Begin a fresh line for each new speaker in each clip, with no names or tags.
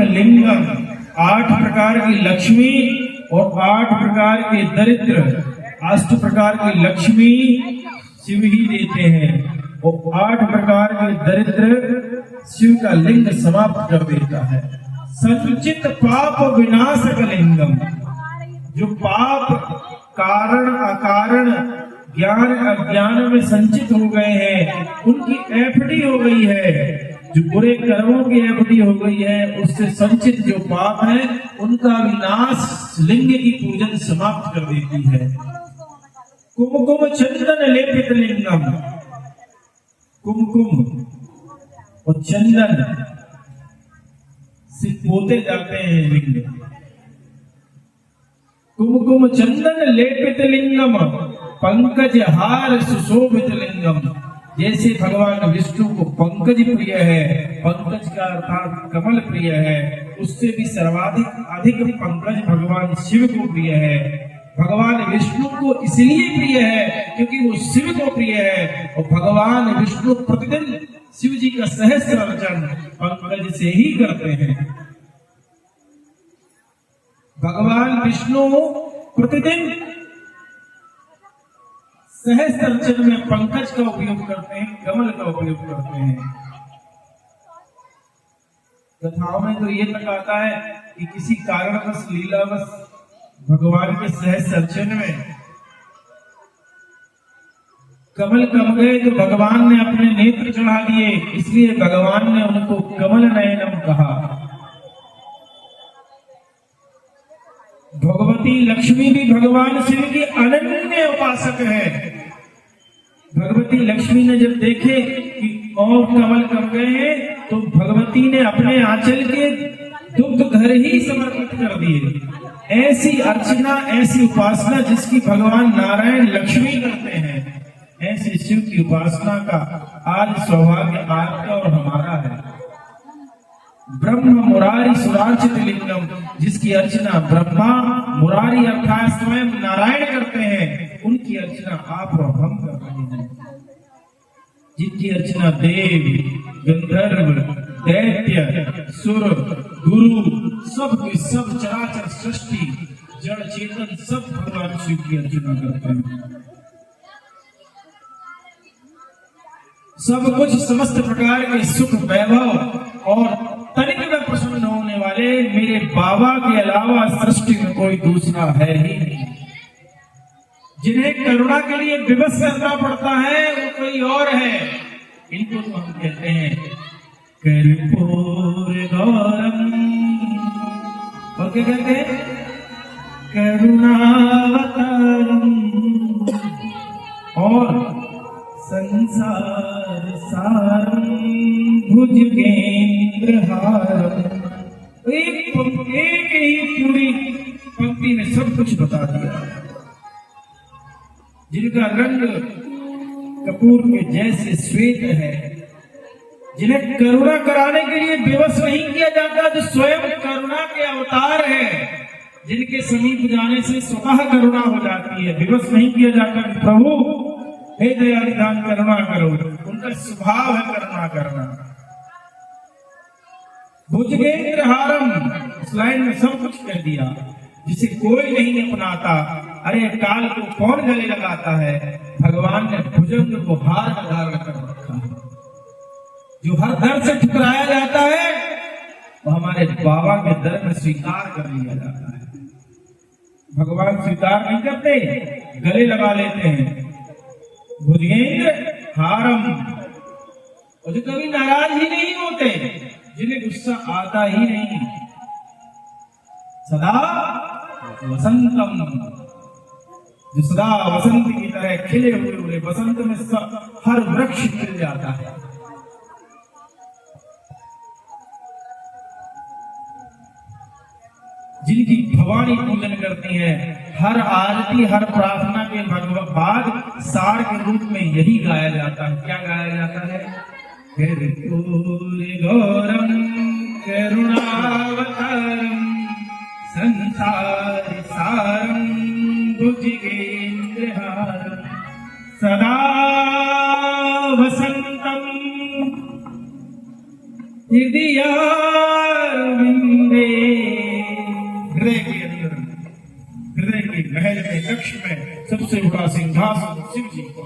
लिंगम, 8 प्रकार की लक्ष्मी और 8 प्रकार के दरिद्र, 8 प्रकार की लक्ष्मी शिव ही देते हैं और 8 प्रकार के दरिद्र शिव का लिंग समाप्त कर देता है। संचित पाप विनाशक लिंगम, जो पाप कारण अकारण ज्ञान अज्ञान में संचित हो गए हैं, उनकी एफडी हो गई है, जो बुरे कर्मों की एफडी हो गई है, उससे संचित जो पाप है उनका विनाश लिंग की पूजन समाप्त कर देती है। कुमकुम चंदन लेपित लिंगम, कुमकुम और चंदन से पोते जाते हैं लिंग। कुमकुम चंदन लेपित लिंगम, पंकज हार सुशोभित लिंगम। जैसे भगवान विष्णु को पंकज प्रिय है, पंकज का अर्थात कमल प्रिय है, उससे भी अधिक पंकज भगवान शिव को प्रिय है। भगवान विष्णु को इसलिए प्रिय है क्योंकि वो शिव को प्रिय है और भगवान विष्णु प्रतिदिन शिव जी का सहस्त्र अर्चन पंकज से ही करते हैं। भगवान विष्णु प्रतिदिन सहस्त्र अर्चन में पंकज का उपयोग करते हैं, कमल का उपयोग करते हैं। कथाओं में तो ये तक आता है कि किसी कारणवश लीलावश भगवान के सहस्त्र अर्चन में कमल कम गए तो भगवान ने अपने नेत्र चढ़ा दिए, इसलिए भगवान ने उनको कमल नयनम कहा। भगवती लक्ष्मी भी भगवान शिव की अनन्य उपासक है। भगवती लक्ष्मी ने जब देखे कि और कमल कम गए हैं तो भगवती ने अपने आंचल के दुग्ध घर ही समर्पित कर दिए। ऐसी अर्चना, ऐसी उपासना जिसकी भगवान नारायण लक्ष्मी करते हैं, ऐसे शिव की उपासना का आज सौभाग्य आपका और हमारा है। ब्रह्म मुरारी सुरार्चित लिंगम, जिसकी अर्चना ब्रह्मा मुरारी अर्थात स्वयं नारायण करते हैं, उनकी अर्चना आप और हम कर रहे हैं। जिनकी अर्चना देव, गंधर्व, दैत्य, सुर, गुरु, सब के सब चराचर सृष्टि, जड़ चेतन सब भगवान शिव की अर्चना करते हैं। सब कुछ समस्त प्रकार के सुख वैभव और तनिक में प्रसन्न होने वाले मेरे बाबा के अलावा सृष्टि में कोई दूसरा है ही नहीं। जिन्हें करुणा के लिए विवश करना पड़ता है वो कोई और है। इनको तो हम कहते हैं कर्पूर गौरम, और क्या कहते हैं? करुणावतारम और संसार सारम भुजगेंद्रहारम। एक ही पूरी पंक्ति में सब कुछ बता दिया। जिनका रंग कपूर के जैसे श्वेत है, जिन्हें करुणा कराने के लिए विवश नहीं किया जाता, जो स्वयं करुणा के अवतार है, जिनके समीप जाने से स्वतः करुणा हो जाती है, विवश नहीं किया जाता कि प्रभु हे दयानिधान करुणा करो, उनका स्वभाव है करुणा करना। भुजगेंद्रहारम, इस लाइन में सब कुछ कह दिया, जिसे कोई नहीं अपनाता। अरे काल को कौन गले लगाता है? भगवान ने भुजंग को हार धारण कर रखा है। जो हर दर से ठुकराया जाता है वो हमारे बाबा के दर में स्वीकार कर लिया जाता है। भगवान स्वीकार नहीं करते, गले लगा लेते हैं। भुजगेंद्र हारम, और जो कभी नाराज ही नहीं होते, जिन्हें गुस्सा आता ही नहीं। सदा वसंतम, जो सदा वसंत की तरह खिले हुए, वसंत में हर वृक्ष खिल जाता है। जिनकी भवानी पूजन करती है, हर आरती हर प्रार्थना के बाद सार के रूप में यही गाया जाता है। क्या गाया जाता है? कर्पूर गौरम करुणावतारम संसार सारम भुजगेंद्रहारम सदा वसंतम हृदयारविंदे सिंहासन शिव जी का।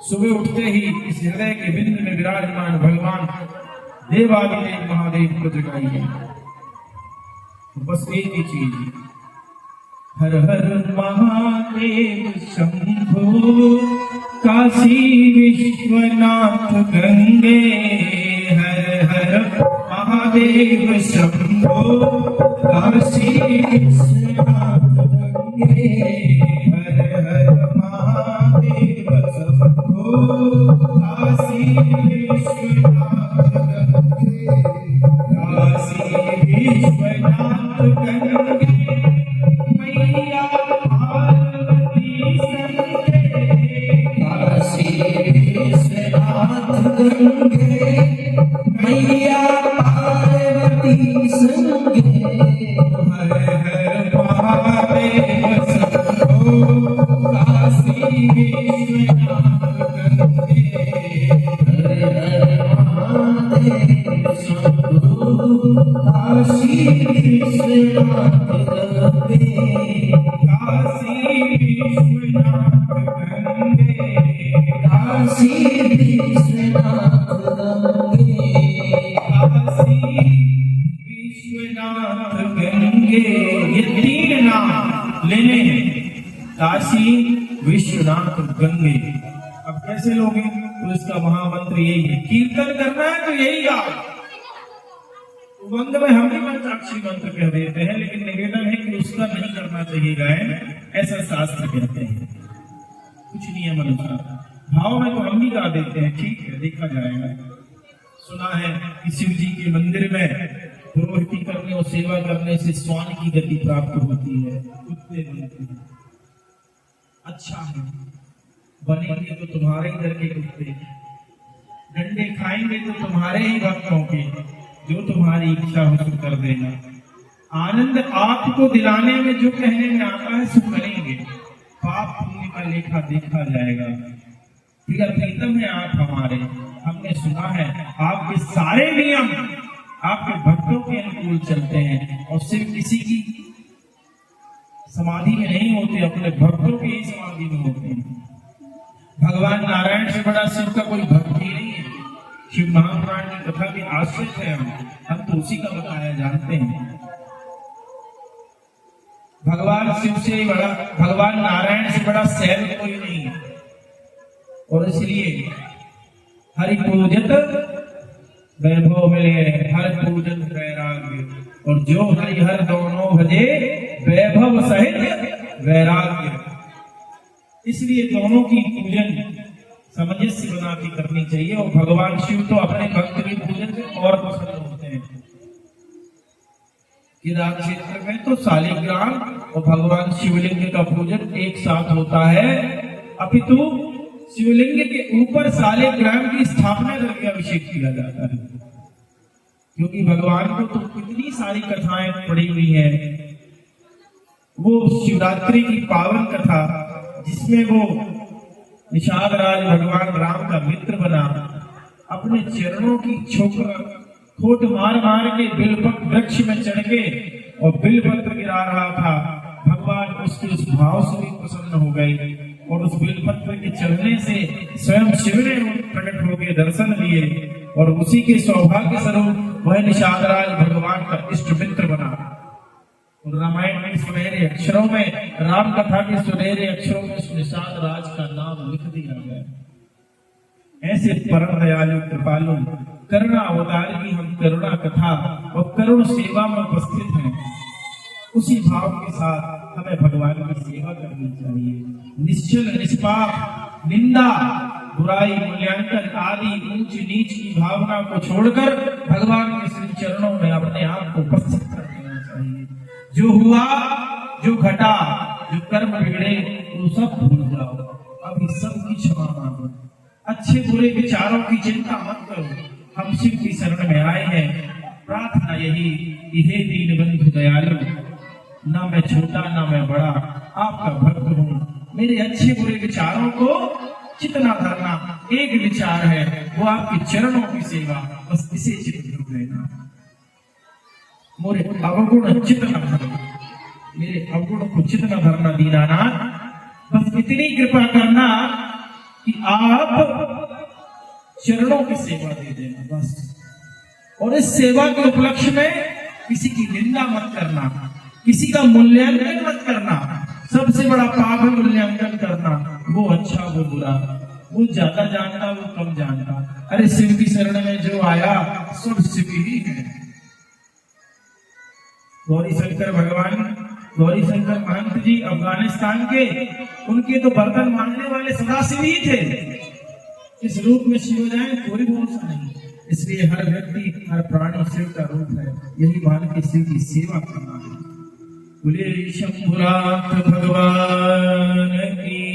सुबह उठते ही इस हृदय के बिंद में विराजमान भगवान देवादिदेव महादेव को जगाइए। बस एक ही चीज, हर हर महादेव शंभो काशी विश्वनाथ गंगे। हर हर महादेव शंभो काशी विश्वनाथ गंगे। हर हर महादेव शंभो काशी विश्वनाथ गंगे। काशी विश्वनाथ गंगे मैया पार्वती संगे। काशी विश्वनाथ गंगे मैया पार्वती संगे। हर हर महादेव शंभो काशी विश्वनाथ गंगे। हर हर महादेव शंभो काशी विश्वनाथ गंगे। काशी विश्वनाथ गंगे। काशी विश्वनाथ गंगे। काशी विश्वनाथ गंगे, ये तीन नाम लेने हैं, काशी विश्वनाथ गंगे। अब कैसे लोगे? तो इसका महामंत्र यही है, कीर्तन करना है तो यही गाओ। उमंग में हम भी पंचाक्षरी मंत्र कह देते हैं, लेकिन निवेदन है कि उसका नहीं करना चाहिए गायन, ऐसा शास्त्र कहते हैं। कुछ नियम अनुसार भाव में तो हम भी गा देते हैं, ठीक है, देखा जाएगा। सुना है कि शिव जी के मंदिर में पुरोहिती करने और सेवा करने से स्वान की गति प्राप्त होती है, कुत्ते बनते हैं। अच्छा है, बनेंगे तो तुम्हारे इधर के कुत्ते, डंडे खाएंगे तो तुम्हारे ही भक्तों के, जो तुम्हारी इच्छा हो सो कर देना। आनंद आपको दिलाने में जो कहने में आता है सो करेंगे, पाप पुण्य का लेखा देखा जाएगा। फिर प्रीतम है आप हमारे, हमने सुना है आपके सारे नियम आपके भक्तों के अनुकूल चलते हैं, और सिर्फ किसी की समाधि में नहीं होते, अपने भक्तों की ही समाधि में होते हैं। भगवान नारायण से बड़ा शिव का कोई भक्त ही नहीं है। शिव महापुराण की कथा के आश्रित है हम तो उसी का बताया जानते हैं। भगवान शिव से बड़ा, भगवान नारायण से बड़ा सैल कोई नहीं है, और इसलिए हरि पूजत वैभव मिले, हर पूजन वैराग्य, और जो हरि हर दोनों भजे वैभव सहित वैराग्य। इसलिए दोनों की पूजन सामंजस्य बना के करनी चाहिए, और भगवान शिव तो अपने भक्त के पूजन से और प्रसन्न होते हैं। केदार क्षेत्र में तो शालिग्राम और भगवान शिवलिंग का पूजन एक साथ होता है, अपितु शिवलिंग के ऊपर शालिग्राम की स्थापना करके अभिषेक किया जाता है। क्योंकि भगवान को तो कितनी सारी कथाएं पड़ी हुई है। वो शिवरात्रि की पावन कथा जिसमें वो निषाद राज भगवान राम का मित्र बना, अपने चरणों की खोट मार मार के बिलपत्र वृक्ष में चढ़ के और बिलपत्र गिरा रहा था। भगवान उसके उस भाव से भी प्रसन्न हो गए, और उस बिलपत्र के चढ़ने से स्वयं शिव ने प्रकट होकर दर्शन लिए, और उसी के सौभाग्य स्वरूप वह निषाद राज भगवान का इष्ट मित्र बना। और रामायण के सुनहरे अक्षरों में, राम कथा के सुनहरे अक्षरों में निषाद राज का नाम लिख दिया गया। ऐसे परम दयालु कृपालु करुणा अवतार की हम करुणा कथा और करुण सेवा में उपस्थित हैं। उसी भाव के साथ हमें भगवान की सेवा करनी चाहिए। निश्चल निष्पाप निंदा बुराई मूल्यांकन आदि ऊंच नीच की भावना को छोड़कर भगवान के श्री चरणों में अपने आप को उपस्थित कर देना चाहिए। जो हुआ, जो घटा, जो कर्म बिगड़े, वो सब भूल जाओ, अभी सबकी क्षमा मांगो। अच्छे बुरे विचारों की चिंता मत करो, हम शिव की शरण में आए हैं। प्रार्थना यही कि हे दीन बंधु दयालु, ना मैं छोटा ना मैं बड़ा, आपका भक्त हूँ। मेरे अच्छे बुरे विचारों को चितना धरना एक विचार है, वो आपके चरणों की सेवा, बस इसे चित कर लेना। मोरे अवगुण चितना धरो, मेरे अवगुण को चित न धरना दीनानाथ, बस इतनी कृपा करना कि आप चरणों की सेवा दे देना बस। और इस सेवा के उपलक्ष्य में किसी की निंदा मत करना, किसी का मूल्यांकन मत करना। सबसे बड़ा पाप है मूल्यांकन करना, वो अच्छा वो बुरा, वो ज्यादा जानता वो कम जानता। अरे शिव की शरण में जो आया सब शिव ही है। गौरी शंकर भगवान, गौरी शंकर महंत जी अफगानिस्तान के, उनके तो बर्तन मांगने वाले सदाशिव ही थे। इस रूप में शिव हो जाए कोई भरोसा नहीं। इसलिए हर व्यक्ति, हर प्राणी शिव का रूप है। यही मान के शिव की सेवा करना है। बोले शंभुनाथ भगवान की